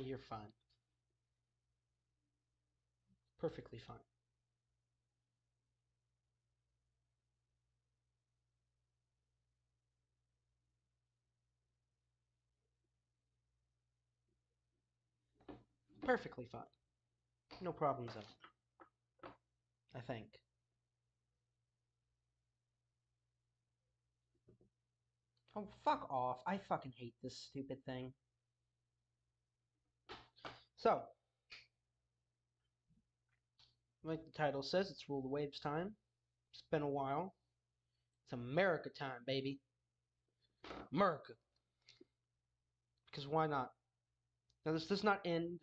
You're fine. Perfectly fine. Perfectly fine. No problems at all. I think. Oh, fuck off. I fucking hate this stupid thing. So, like the title says, it's Rule the Waves time. It's been a while. It's America time, baby. America. Because why not? Now, this does not end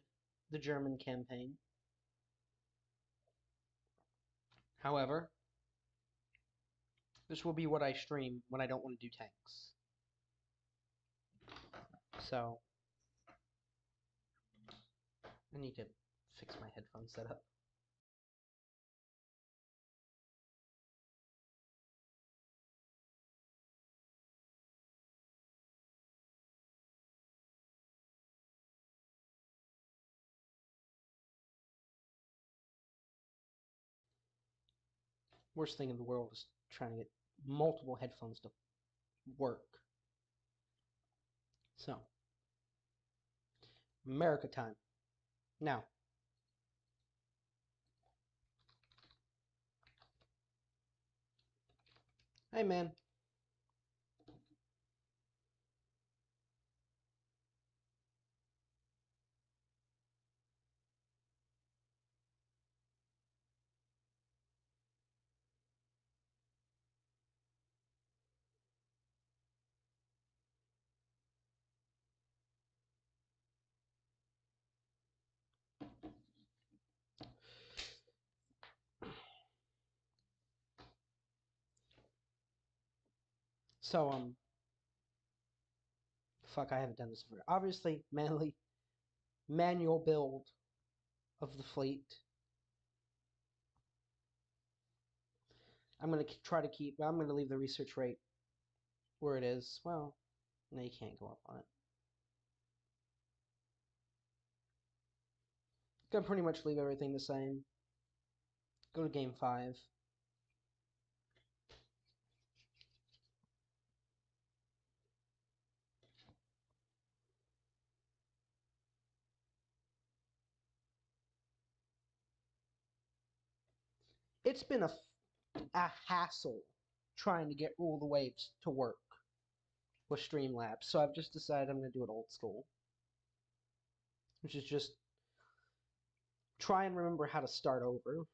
the German campaign. However, this will be what I stream when I don't want to do tanks. So, I need to fix my headphone setup. Worst thing in the world is trying to get multiple headphones to work. So, America time. Now, hey man. So, fuck, I haven't done this before. Obviously, manual build of the fleet. I'm going to try to keep, I'm going to leave the research rate where it is. Well, no, you can't go up on it. Gonna pretty much leave everything the same. Go to game 5. It's been a hassle trying to get Rule the Waves to work with Streamlabs, so I've just decided I'm going to do it old school, which is just try and remember how to start over.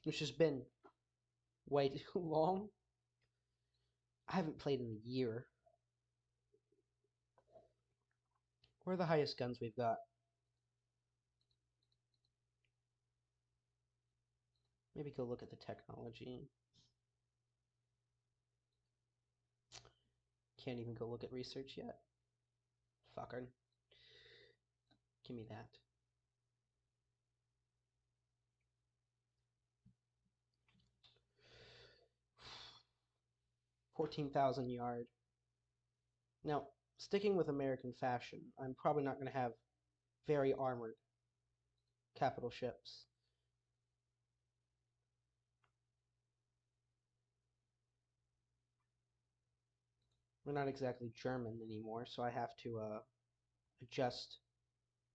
Which has been way too long. I haven't played in a year. Where are the highest guns we've got? Maybe go look at the technology. Can't even go look at research yet. Fucker. Give me that. 14,000 yard. Now, sticking with American fashion, I'm probably not going to have very armored capital ships. We're not exactly German anymore, so I have to adjust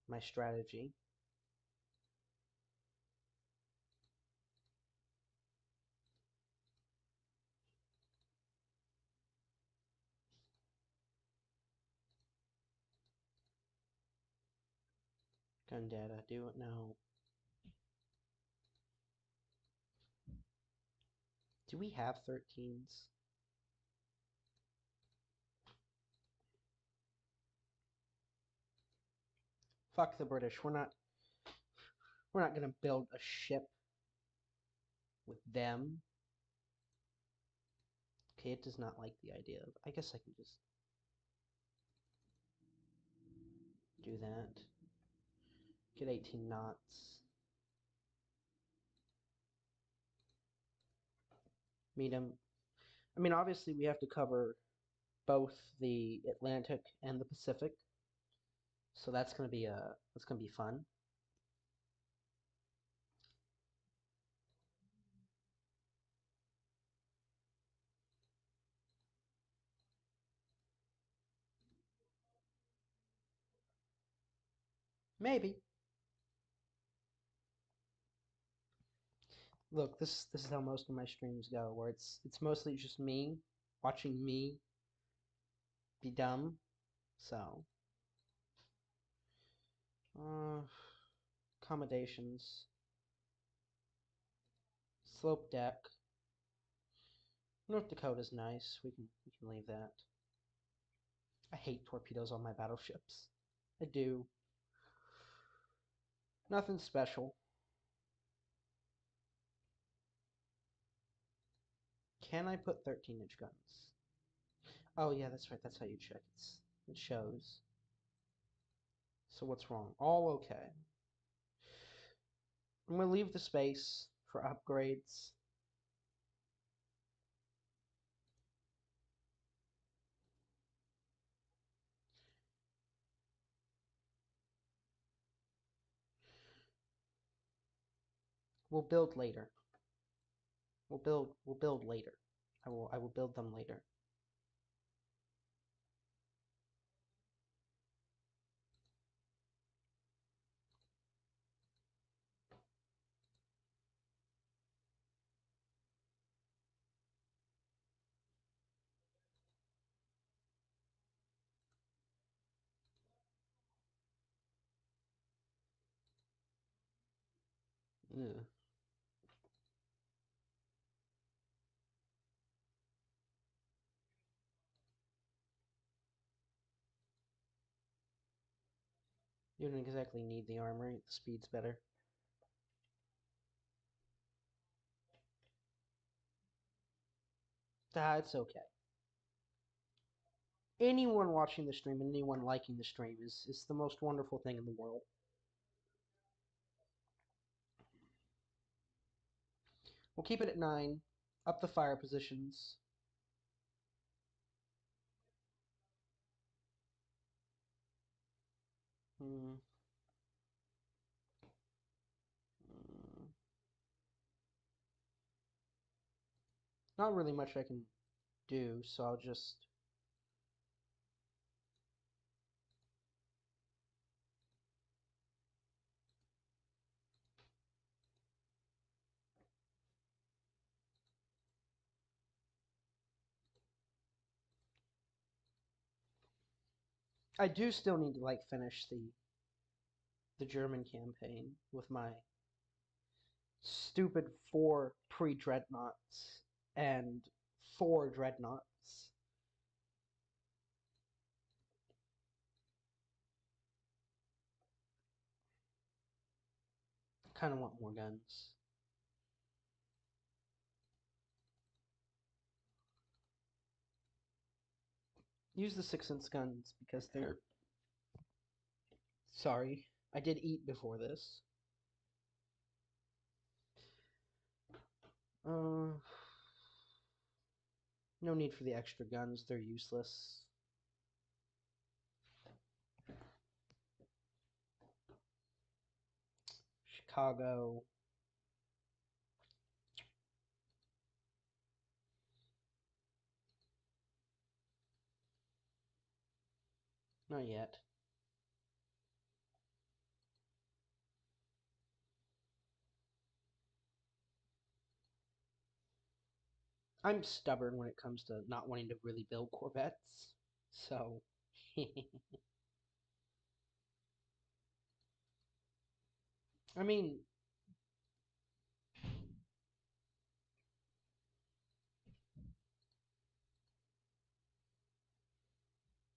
my strategy. Gun data, do it now. Do we have 13s? Fuck the British. We're not gonna build a ship with them. Okay, it does not like the idea of. I guess I can just do that. Get 18 knots. Meet them. I mean, obviously we have to cover both the Atlantic and the Pacific, so that's gonna be fun. Maybe. Look, this is how most of my streams go, where it's mostly just me watching me be dumb. So, uh, accommodations, slope deck. North Dakota's nice. We can leave that. I hate torpedoes on my battleships. I do. Nothing special. Can I put 13-inch guns? Oh yeah, that's right. That's how you check it. It shows. So what's wrong? All okay. I'm gonna leave the space for upgrades. We'll build later. We'll build later. I will build them later. Ugh. You don't exactly need the armory. The speed's better. It's okay. Anyone watching the stream and anyone liking the stream is the most wonderful thing in the world. We'll keep it at 9. Up the fire positions. Hmm. Not really much I can do, so I'll just... I do still need to, like, finish the German campaign with my stupid 4 pre-dreadnoughts and 4 dreadnoughts. Kind of want more guns. Use the 6-inch guns because they're... Sorry, I did eat before this. No need for the extra guns, they're useless. Chicago. Not yet. I'm stubborn when it comes to not wanting to really build Corvettes, so... I mean,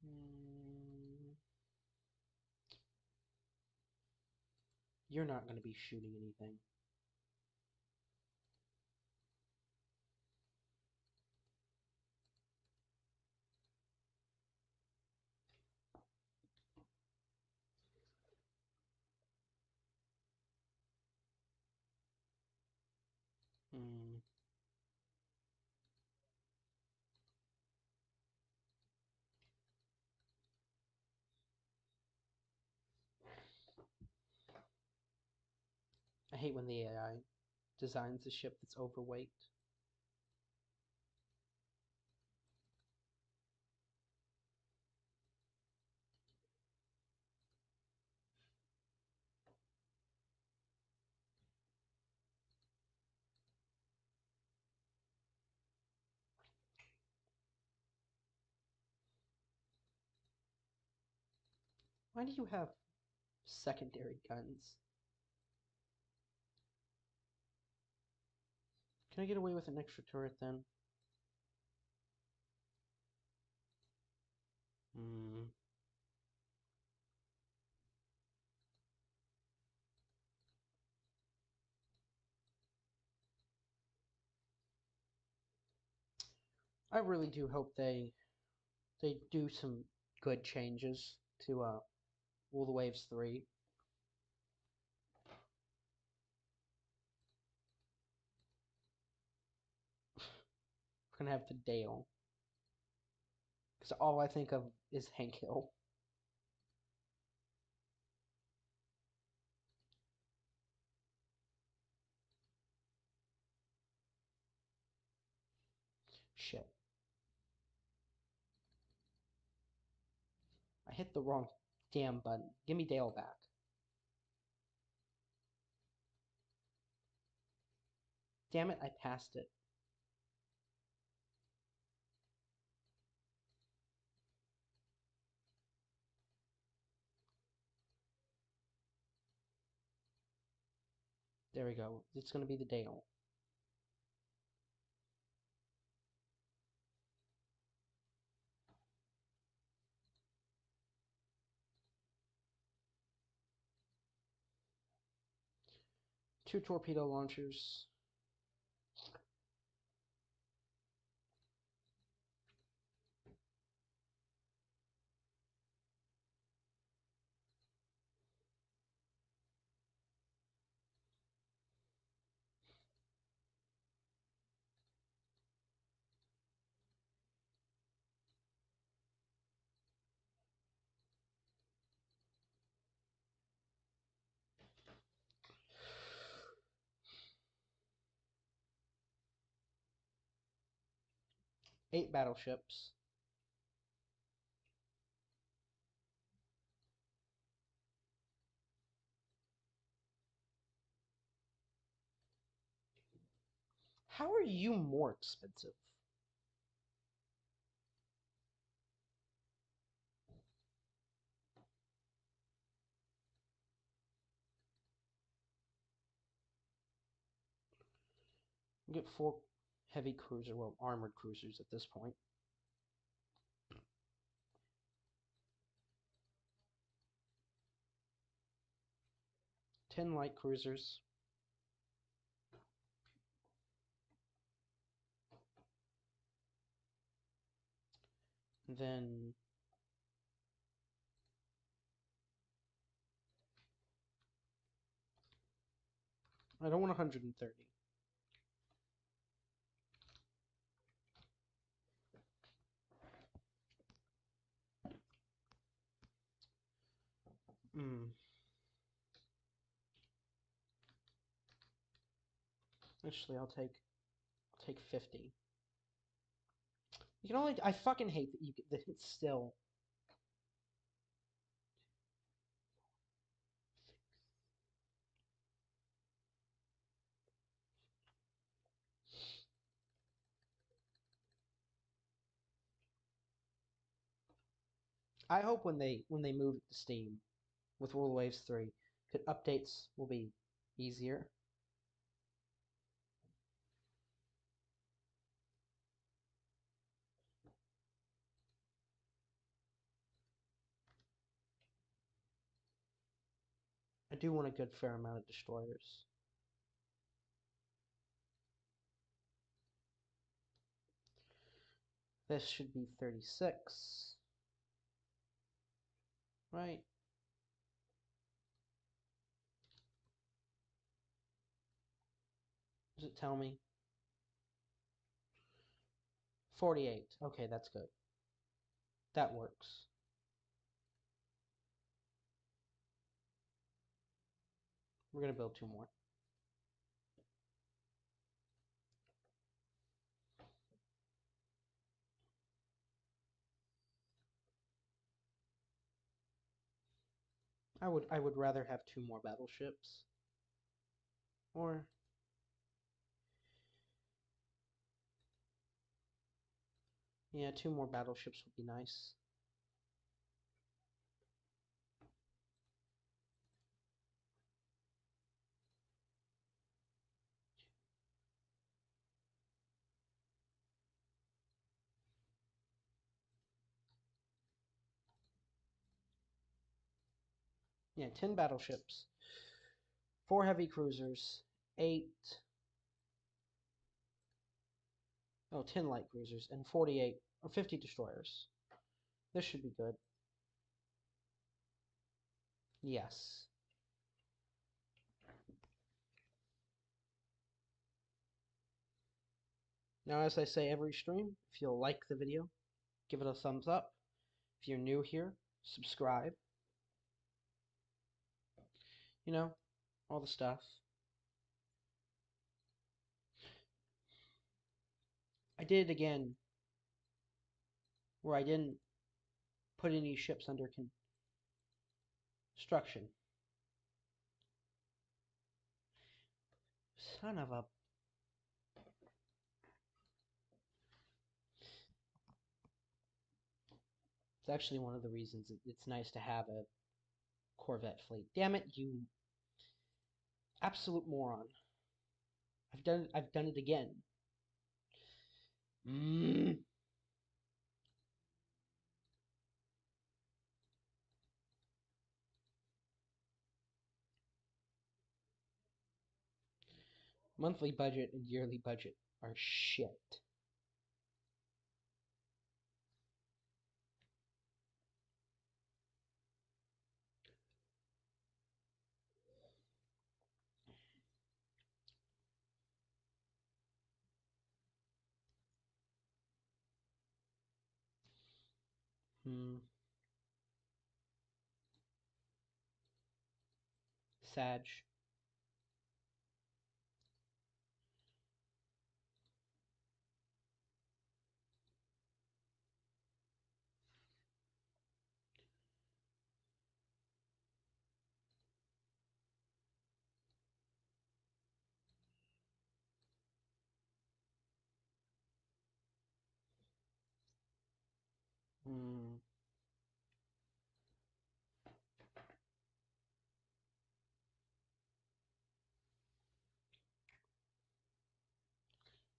mm, you're not going to be shooting anything. Hmm. I hate when the AI designs a ship that's overweight. Why do you have secondary guns? Can I get away with an extra turret then? Hmm. I really do hope they do some good changes to Rule the Waves 3. We're gonna have the Dale. Because all I think of is Hank Hill. Shit. I hit the wrong damn button. Give me Dale back. Damn it, I passed it. There we go. It's gonna be the Dale. Two torpedo launchers. Eight battleships. How are you more expensive? You get four heavy cruiser, well, armored cruisers at this point. 10 light cruisers. Then I don't want 130. Hmm. Actually, I'll take 50. You can only. I fucking hate that it's still. I hope when they move it to Steam with Rule Waves 3, that updates will be easier. I do want a good fair amount of destroyers. This should be 36. Right? Does it tell me? 48. Okay, that's good. That works. We're going to build 2 more. I would rather have 2 more battleships. Or yeah, 2 more battleships would be nice. Yeah, 10 battleships, 4 heavy cruisers, 8 10 light cruisers, and 48 or 50 destroyers. This should be good. Yes. Now, as I say every stream, if you'll like the video, give it a thumbs up. If you're new here, subscribe. You know, all the stuff. I did it again where I didn't put any ships under construction. Son of a... It's actually one of the reasons it's nice to have a Corvette fleet. Damn it, you absolute moron. I've done it again. Monthly budget and yearly budget are shit. Sag.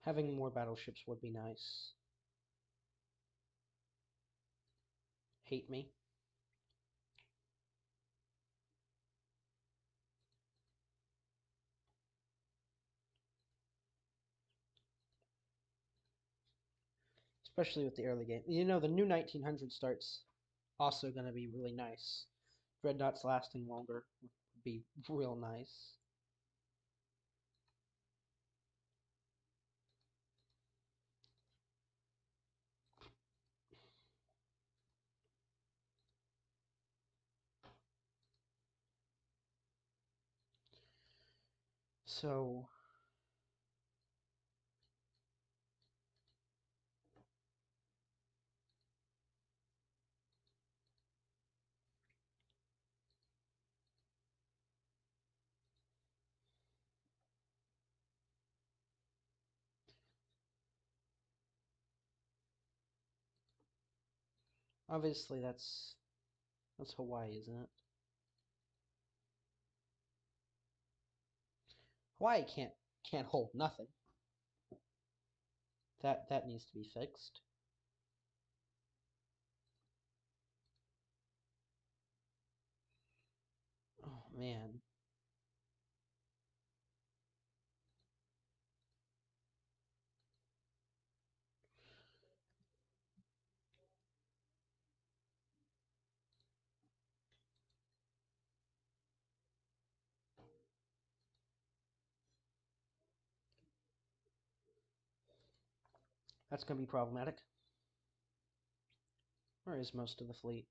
Having more battleships would be nice. Hate me. Especially with the early game. You know, the new 1900 starts also going to be really nice. Dreadnoughts lasting longer would be real nice. So, obviously that's Hawaii, isn't it? Hawaii can't hold nothing. That needs to be fixed. Oh man. That's gonna be problematic. Where is most of the fleet?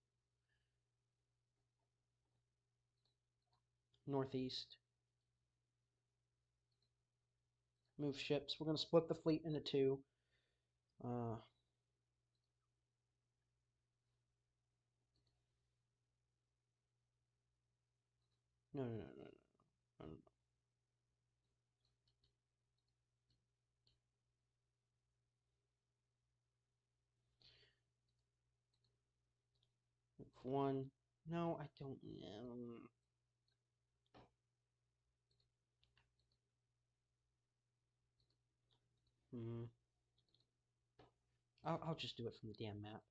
Northeast. Move ships. We're gonna split the fleet into two. No, no, no, no, no, no, no. 1. No, I don't. Hmm. I'll just do it from the damn map.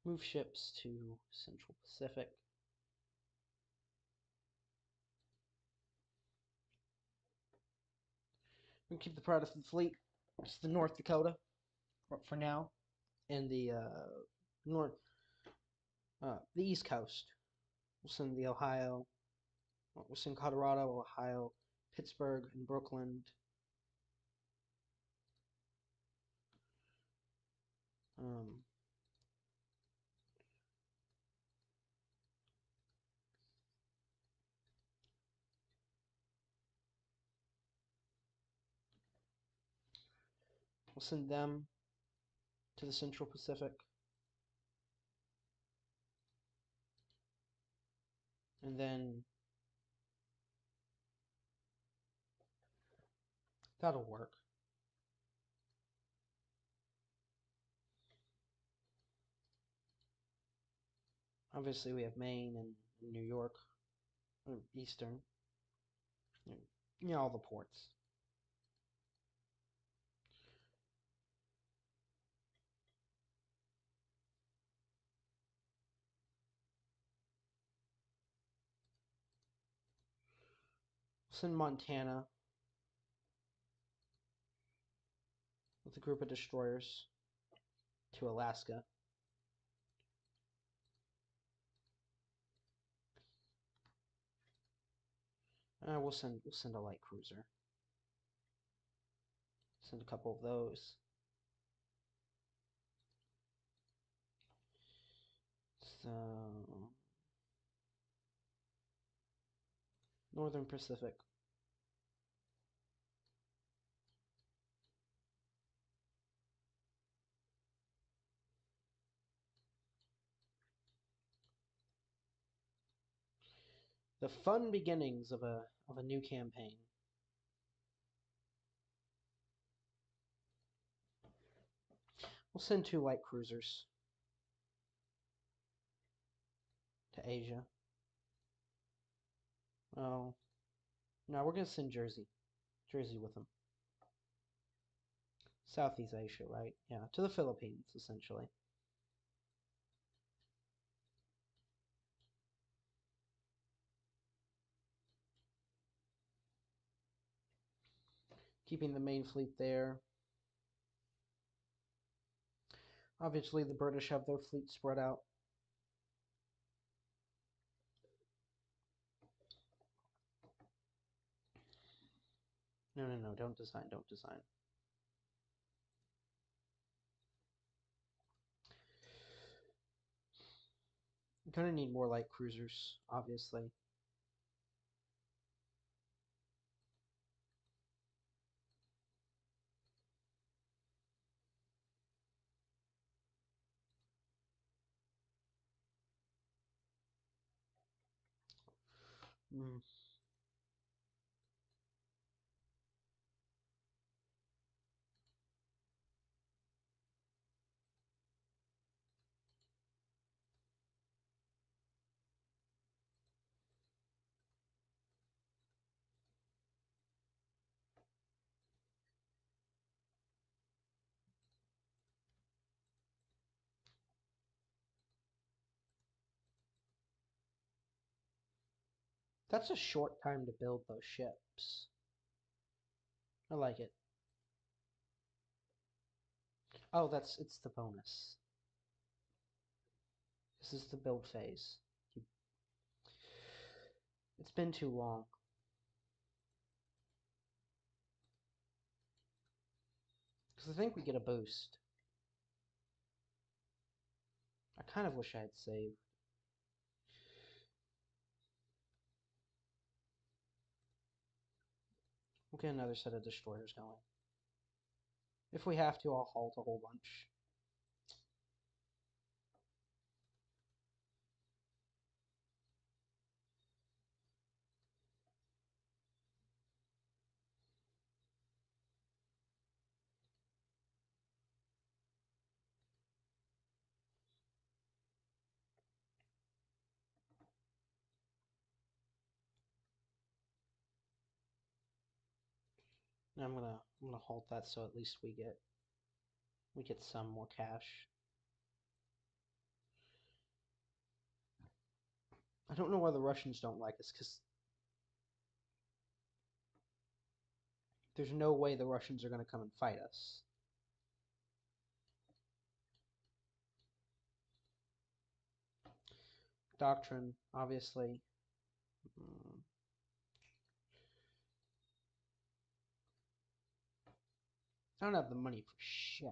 Move ships to Central Pacific. We can keep the Protestant fleet. It's the North Dakota for now, and the the East Coast. We'll send the Ohio. We'll send Colorado, Ohio, Pittsburgh, and Brooklyn. Um, we'll send them to the Central Pacific. And then that'll work. Obviously, we have Maine and New York, Eastern, you know, all the ports. We'll send Montana with a group of destroyers to Alaska. We'll send a light cruiser. Send a couple of those. So Northern Pacific. The fun beginnings of a new campaign. We'll send 2 light cruisers to Asia. Oh, no, we're gonna send Jersey with them. Southeast Asia, right? Yeah, to the Philippines, essentially. Keeping the main fleet there. Obviously, the British have their fleet spread out. No, no, no, don't design, don't design. I'm gonna need more light cruisers, obviously. Mm. That's a short time to build those ships. I like it. Oh, it's the bonus. This is the build phase. It's been too long. Because I think we get a boost. I kind of wish I had saved. We'll get another set of destroyers going. If we have to, I'll halt a whole bunch. And I'm gonna halt that so at least we get some more cash. I don't know why the Russians don't like us, because there's no way the Russians are going to come and fight us. Doctrine, obviously. I don't have the money for shit.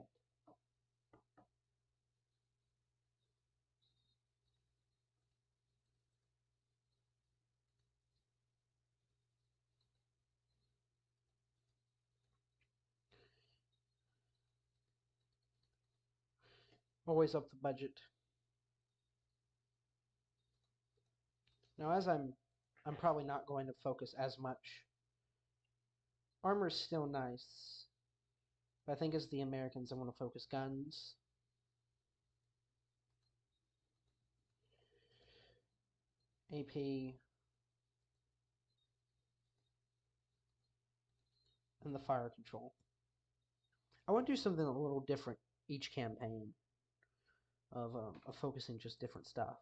Always up the budget. Now, as I'm probably not going to focus as much. Armor's still nice. But I think as the Americans, I want to focus guns. AP. And the fire control. I want to do something a little different each campaign of focusing just different stuff.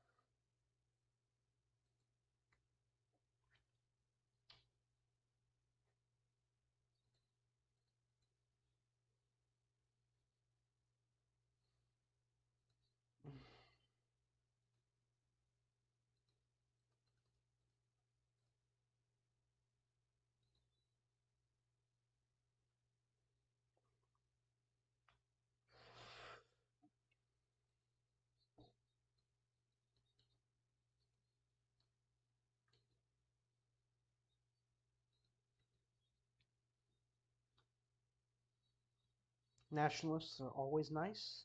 Nationalists are always nice.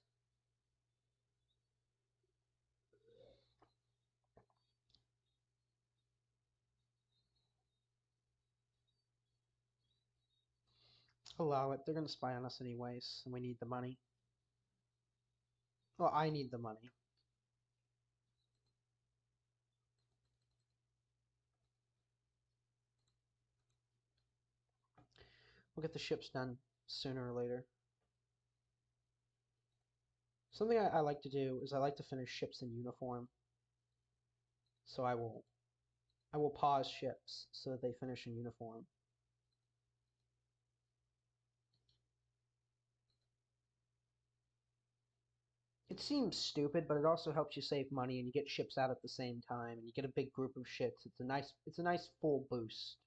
Allow it. They're going to spy on us anyways, and we need the money. Well, I need the money. We'll get the ships done sooner or later. Something I like to do is I like to finish ships in uniform. So I will pause ships so that they finish in uniform. It seems stupid, but it also helps you save money and you get ships out at the same time and you get a big group of ships. It's a nice full boost.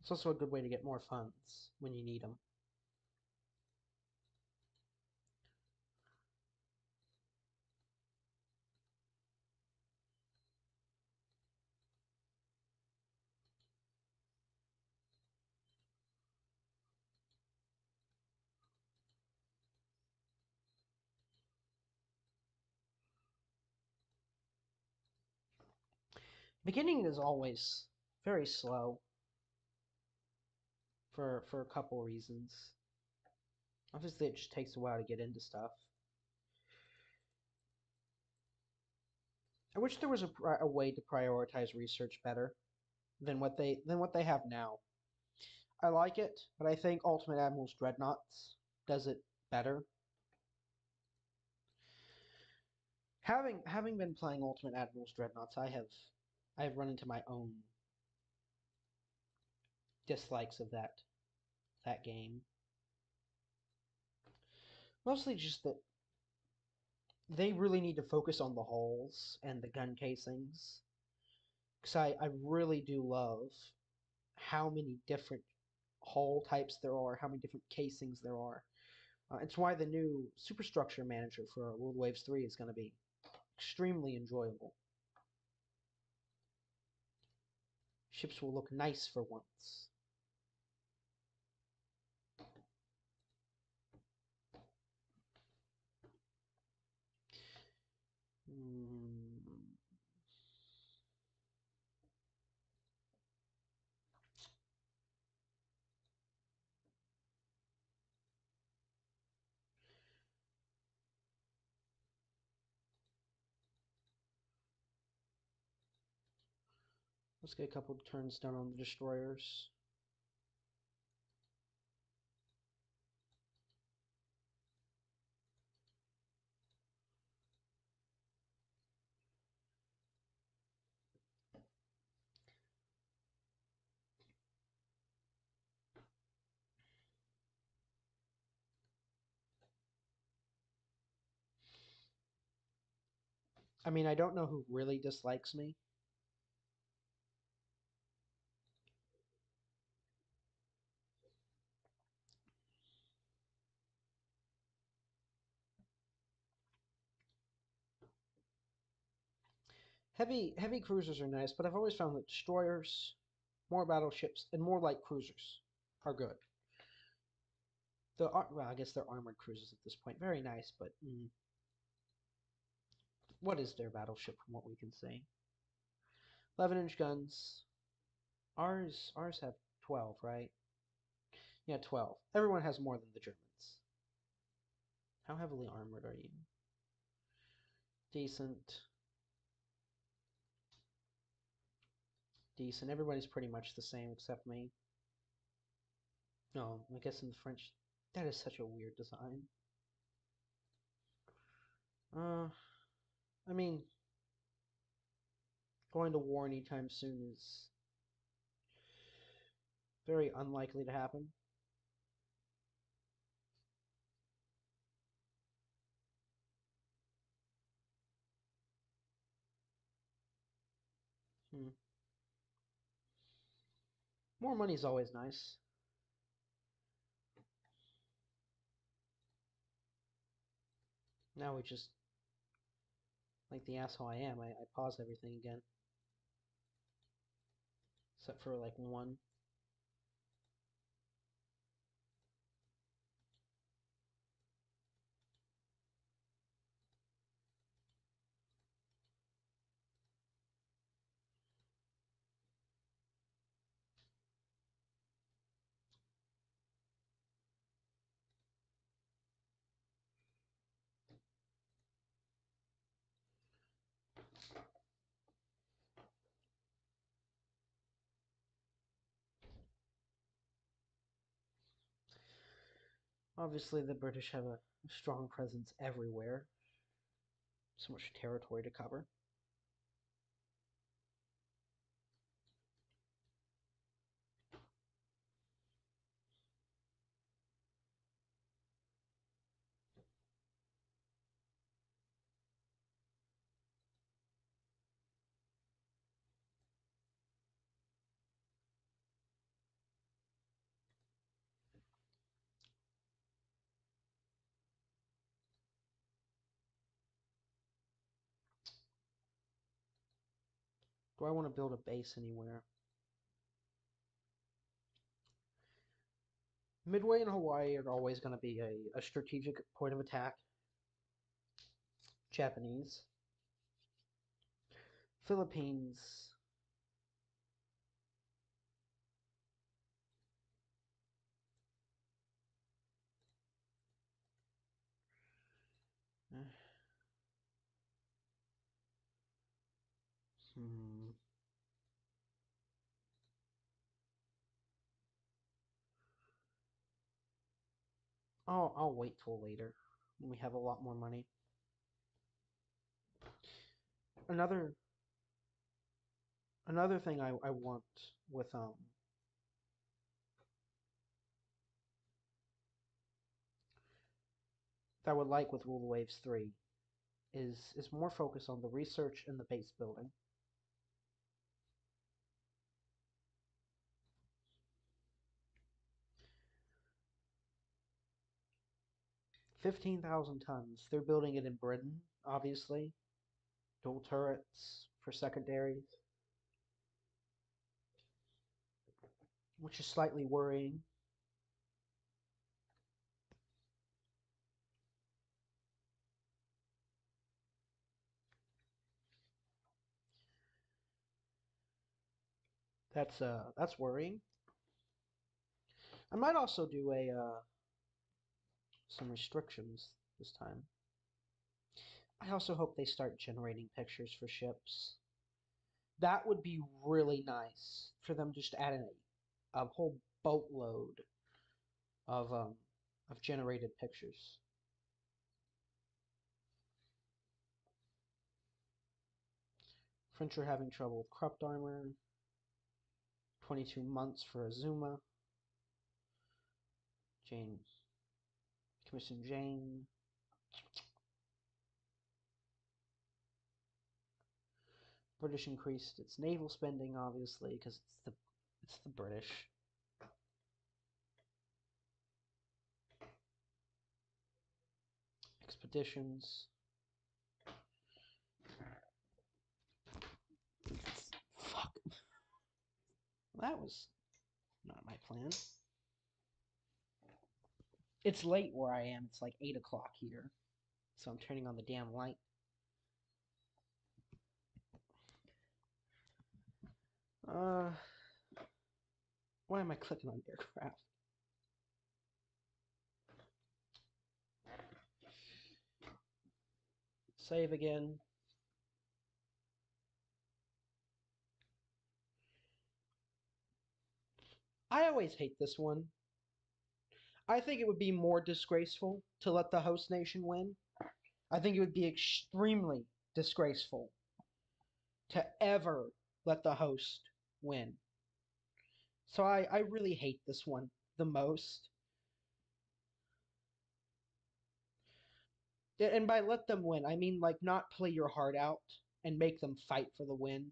It's also a good way to get more funds when you need them. Beginning is always very slow for a couple reasons. Obviously, it just takes a while to get into stuff. I wish there was a way to prioritize research better than what they have now. I like it, but I think Ultimate Admiral's Dreadnoughts does it better. Having been playing Ultimate Admiral's Dreadnoughts, I have run into my own dislikes of that game. Mostly just that they really need to focus on the hulls and the gun casings. Because I really do love how many different hull types there are, how many different casings there are. It's why the new superstructure manager for World Waves 3 is going to be extremely enjoyable. Ships will look nice for once. Hmm. Let's get a couple of turns done on the destroyers. I mean, I don't know who really dislikes me. Heavy cruisers are nice, but I've always found that destroyers, more battleships, and more light cruisers are good. Well, I guess they're armored cruisers at this point. Very nice, but what is their battleship from what we can see? 11-inch guns. Ours have 12, right? Yeah, 12. Everyone has more than the Germans. How heavily armored are you? Decent. Decent. Everybody's pretty much the same except me. No, I guess in the French, that is such a weird design. Uh, I mean, going to war anytime soon is very unlikely to happen. Hmm. More money's always nice. Now we just, like the asshole I am, I pause everything again. Except for like one. Obviously, the British have a strong presence everywhere. So much territory to cover. Do I want to build a base anywhere? Midway and Hawaii are always going to be a strategic point of attack. Japanese. Philippines. I'll wait till later when we have a lot more money. Another thing I want with that I would like with Rule of Waves 3 is more focus on the research and the base building. $15,000 tons. They're building it in Britain, obviously. Dual turrets for secondaries, which is slightly worrying. That's worrying. I might also do a some restrictions this time. I also hope they start generating pictures for ships. That would be really nice for them just to add in a whole boatload of generated pictures. French are having trouble with Krupp armor. 22 months for Azuma. James. Commission Jane. British increased its naval spending, obviously, because it's the British. Expeditions. Fuck. Well, that was not my plan. It's late where I am. It's like 8 o'clock here. So I'm turning on the damn light. Why am I clicking on aircraft? Save again. I always hate this one. I think it would be more disgraceful to let the host nation win. I think it would be extremely disgraceful to ever let the host win. So I really hate this one the most. And by let them win, I mean like not play your heart out and make them fight for the win.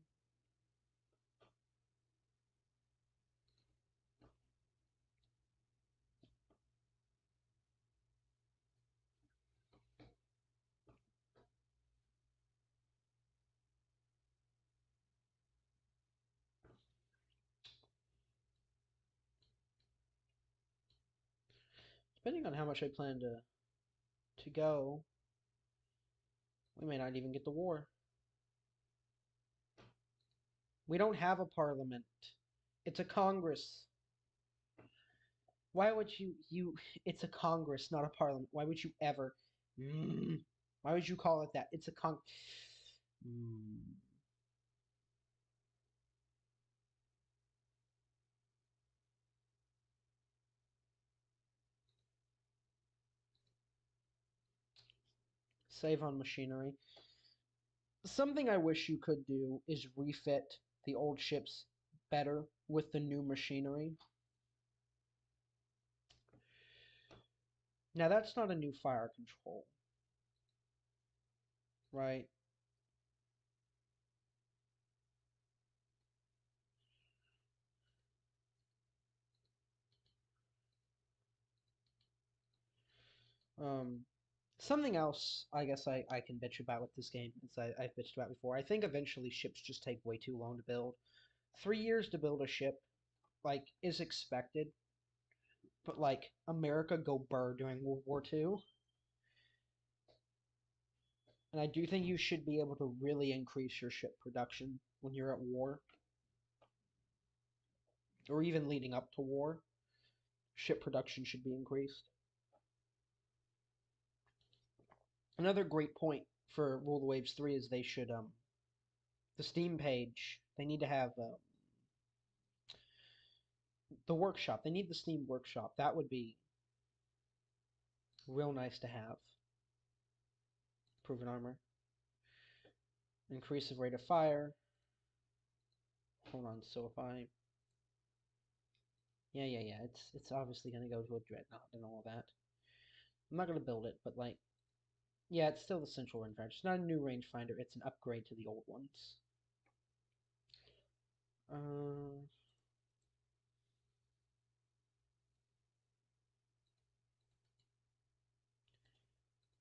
Depending on how much I plan to go, we may not even get the war. We don't have a parliament. It's a Congress. Why would it's a Congress, not a parliament. Why would you ever why would you call it that? It's a mm. Save on machinery. Something I wish you could do is refit the old ships better with the new machinery. Now that's not a new fire control, right? Um, Something else I guess I can bitch about with this game, as I've bitched about before. I think eventually ships just take way too long to build. 3 years to build a ship, like, is expected, but like America go burr during World War II. And I do think you should be able to really increase your ship production when you're at war, or even leading up to war. Ship production should be increased. Another great point for Rule of Waves 3 is they should the Steam page. They need to have the workshop. They need the Steam workshop. That would be Real nice to have. Proven armor. Increase the rate of fire. Hold on, so if I... Yeah, it's obviously going to go to a Dreadnought and all that. I'm not going to build it, but like... Yeah, it's still the central rangefinder. It's not a new rangefinder, it's an upgrade to the old ones.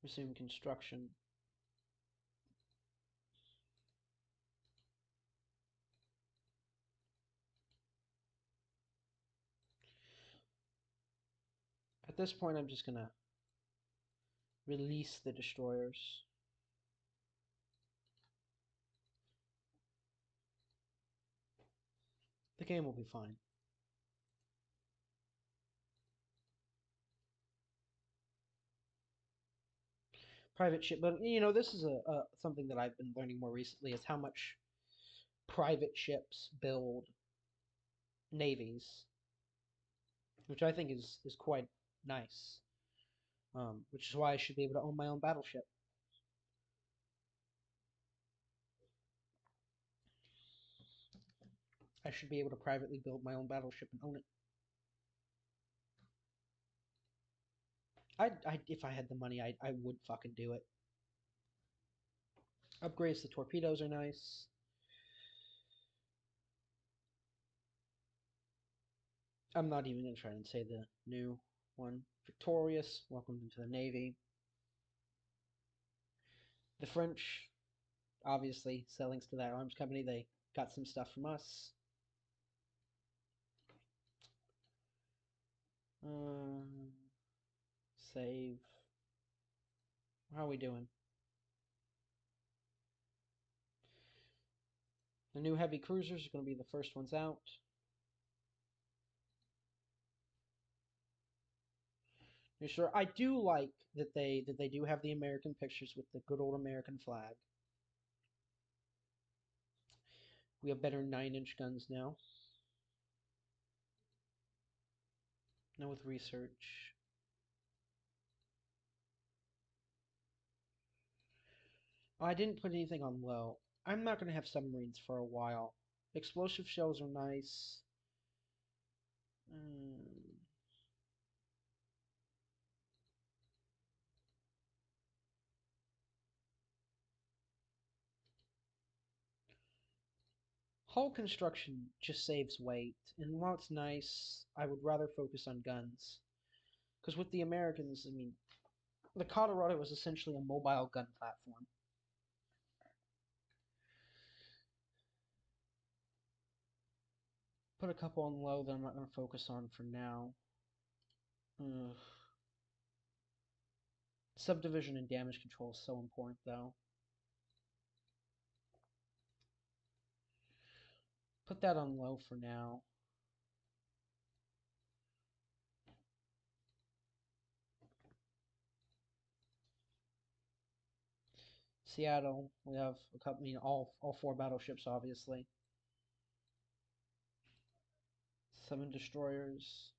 Resume construction. At this point, I'm just going to release the destroyers. The game will be fine. Private ship, but you know, this is a something that I've been learning more recently is how much private ships build navies, which I think is quite nice. Which is why I should be able to own my own battleship. I should be able to privately build my own battleship and own it. If I had the money, I would fucking do it. Upgrades to torpedoes are nice. I'm not even going to try and say the new one. Victorious, welcome into the Navy. The French, obviously, selling to that arms company, they got some stuff from us. Save. How are we doing? The new heavy cruisers are going to be the first ones out. Sure, I do like that they do have the American pictures with the good old American flag. We have better 9-inch guns now. Now with research. Oh, I didn't put anything on low. I'm not going to have submarines for a while. Explosive shells are nice. Hull construction just saves weight, and while it's nice, I would rather focus on guns. Because with the Americans, I mean, the Colorado was essentially a mobile gun platform. Put a couple on low that I'm not going to focus on for now. Subdivision and damage control is so important, though. Put that on low for now. Seattle, we have a couple, all 4 battleships, obviously. 7 destroyers.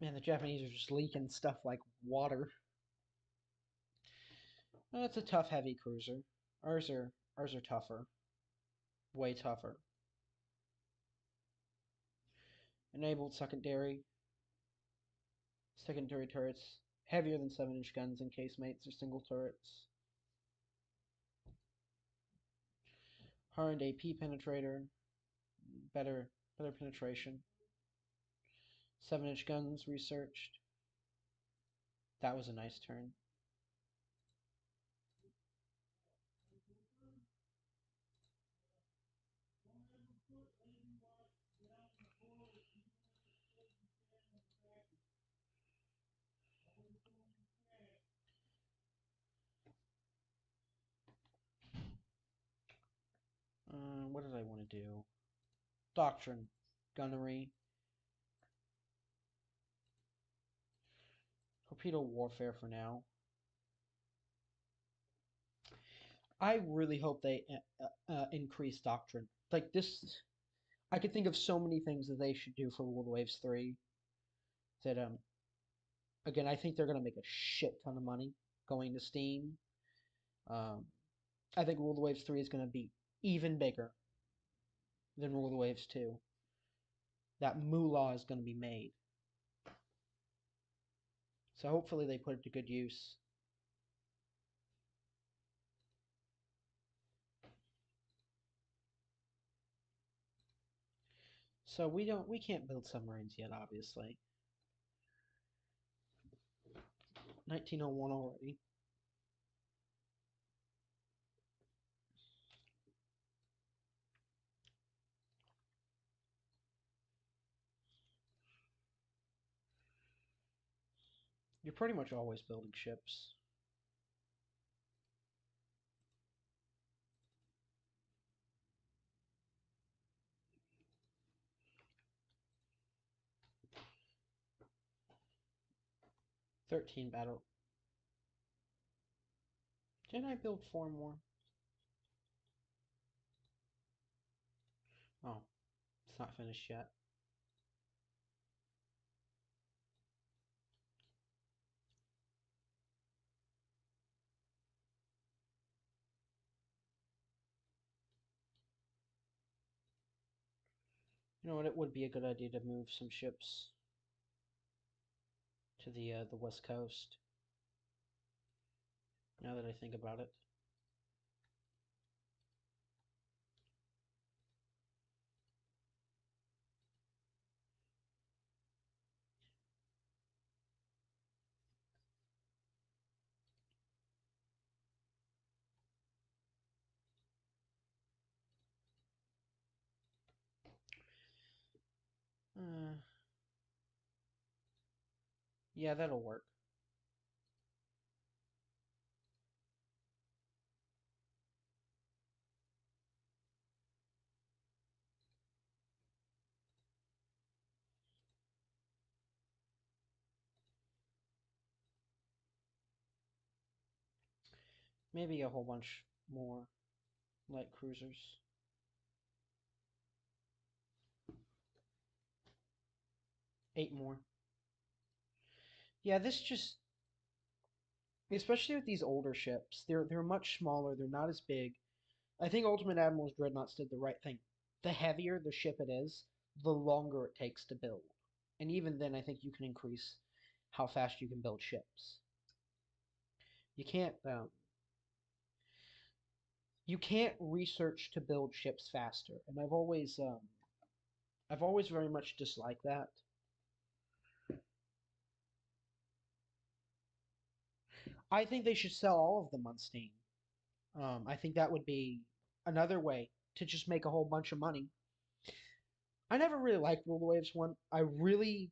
Man, the Japanese are just leaking stuff like water. That's a tough heavy cruiser. Ours are tougher. Way tougher. Enabled secondary turrets. Heavier than 7-inch guns and casemates or single turrets. Hardened AP penetrator. Better penetration. 7-inch guns researched. That was a nice turn. What did I want to do? Doctrine. Gunnery. Torpedo warfare for now. I really hope they increase doctrine. Like this, I could think of so many things that they should do for World Waves 3 that Again, I think they're going to make a shit ton of money going to Steam. Um, I think Rule of the Waves 3 is going to be even bigger than Rule of the Waves 2. That moolah is going to be made. So hopefully they put it to good use. So we can't build submarines yet, obviously. 1901 already. You're pretty much always building ships. '13 battle. Didn't I build 4 more? Oh, it's not finished yet. You know what? It would be a good idea to move some ships to the west coast. Now that I think about it. Uh, yeah, that'll work. Maybe a whole bunch more light cruisers. 8 more. Yeah, this just, especially with these older ships, they're much smaller. They're not as big. I think Ultimate Admiral's Dreadnoughts did the right thing. The heavier the ship it is, the longer it takes to build. And even then, I think you can increase how fast you can build ships. You can't you can't research to build ships faster, and I've always very much disliked that. I think they should sell all of them on Steam. I think that would be another way to just make a whole bunch of money. I never really liked Rule of the Waves 1. I really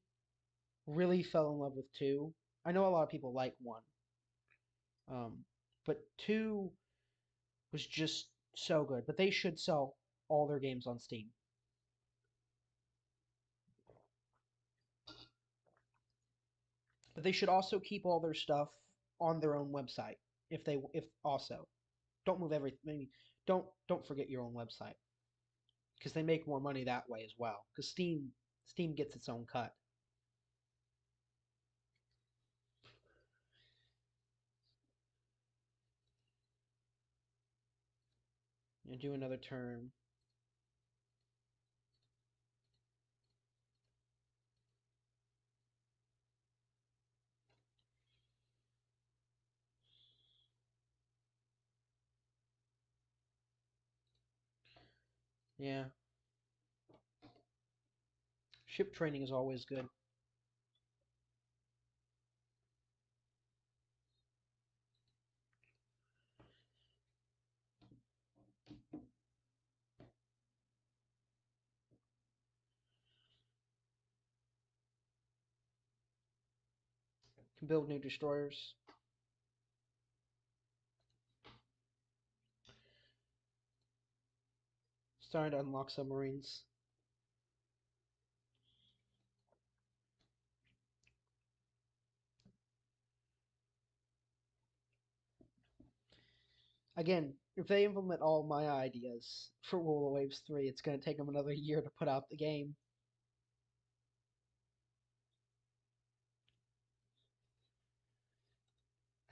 fell in love with 2. I know a lot of people like 1. Um, but 2 was just so good. But they should sell all their games on Steam. But they should also keep all their stuff on their own website. If also don't move everything. Maybe don't forget your own website because they make more money that way as well. Because Steam gets its own cut. And do another turn. Yeah, ship training is always good. Can build new destroyers. Starting to unlock submarines. Again, if they implement all my ideas for Rule of Waves 3, it's going to take them another year to put out the game.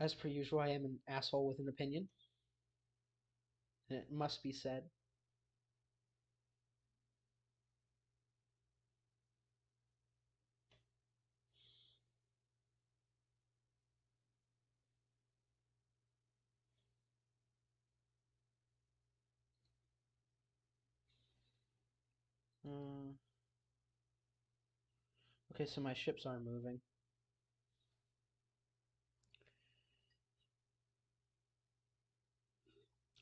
As per usual, I am an asshole with an opinion, and it must be said. Uh, okay, so my ships aren't moving.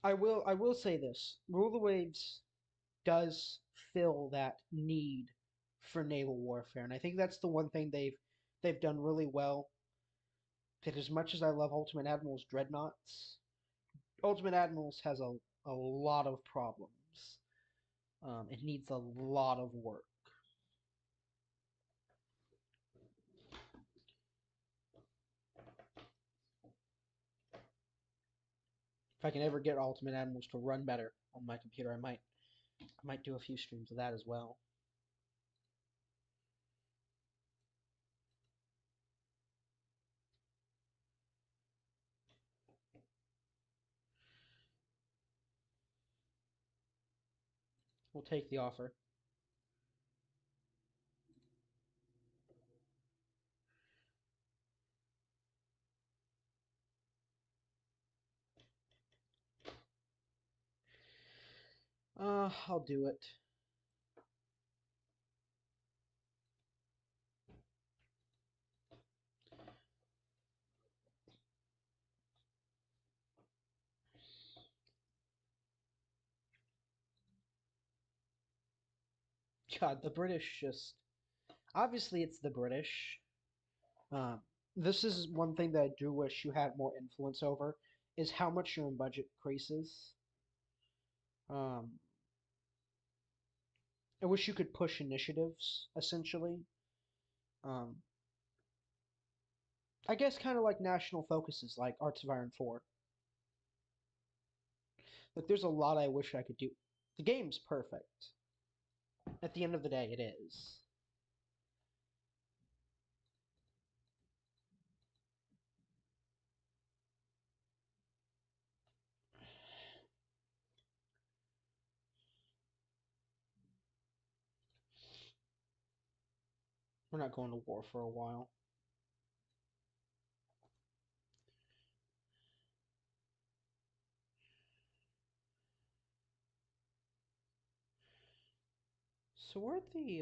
I will say this. Rule the Waves does fill that need for naval warfare, and I think that's the one thing they've done really well. That as much as I love Ultimate Admiral's dreadnoughts, Ultimate Admirals has a lot of problems. It needs a lot of work. If I can ever get Ultimate Admirals to run better on my computer, I might do a few streams of that as well. We'll take the offer. I'll do it. God, the British just obviously it's the British. Um, this is one thing that I do wish you had more influence over is how much your own budget increases. Um, I wish you could push initiatives, essentially. Um, I guess kind of like national focuses, like Arts of Iron 4. Like, there's a lot I wish I could do. The game's perfect. At the end of the day, it is. We're not going to war for a while. So where the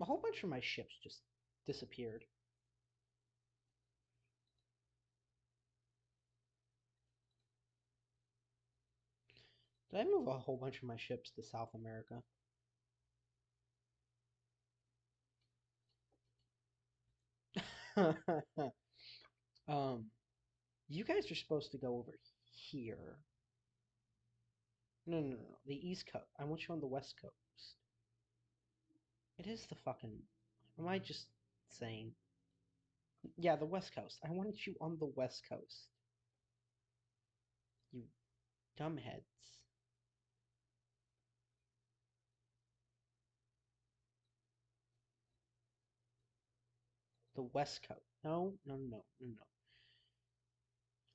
a whole bunch of my ships just disappeared. Did I move a whole bunch of my ships to South America? um, you guys are supposed to go over here. No, no, no, no. The East Coast. I want you on the West Coast. It is the fucking. Am I just saying? Yeah, the West Coast. I wanted you on the West Coast. You dumbheads. The West Coast. No, no, no, no, no.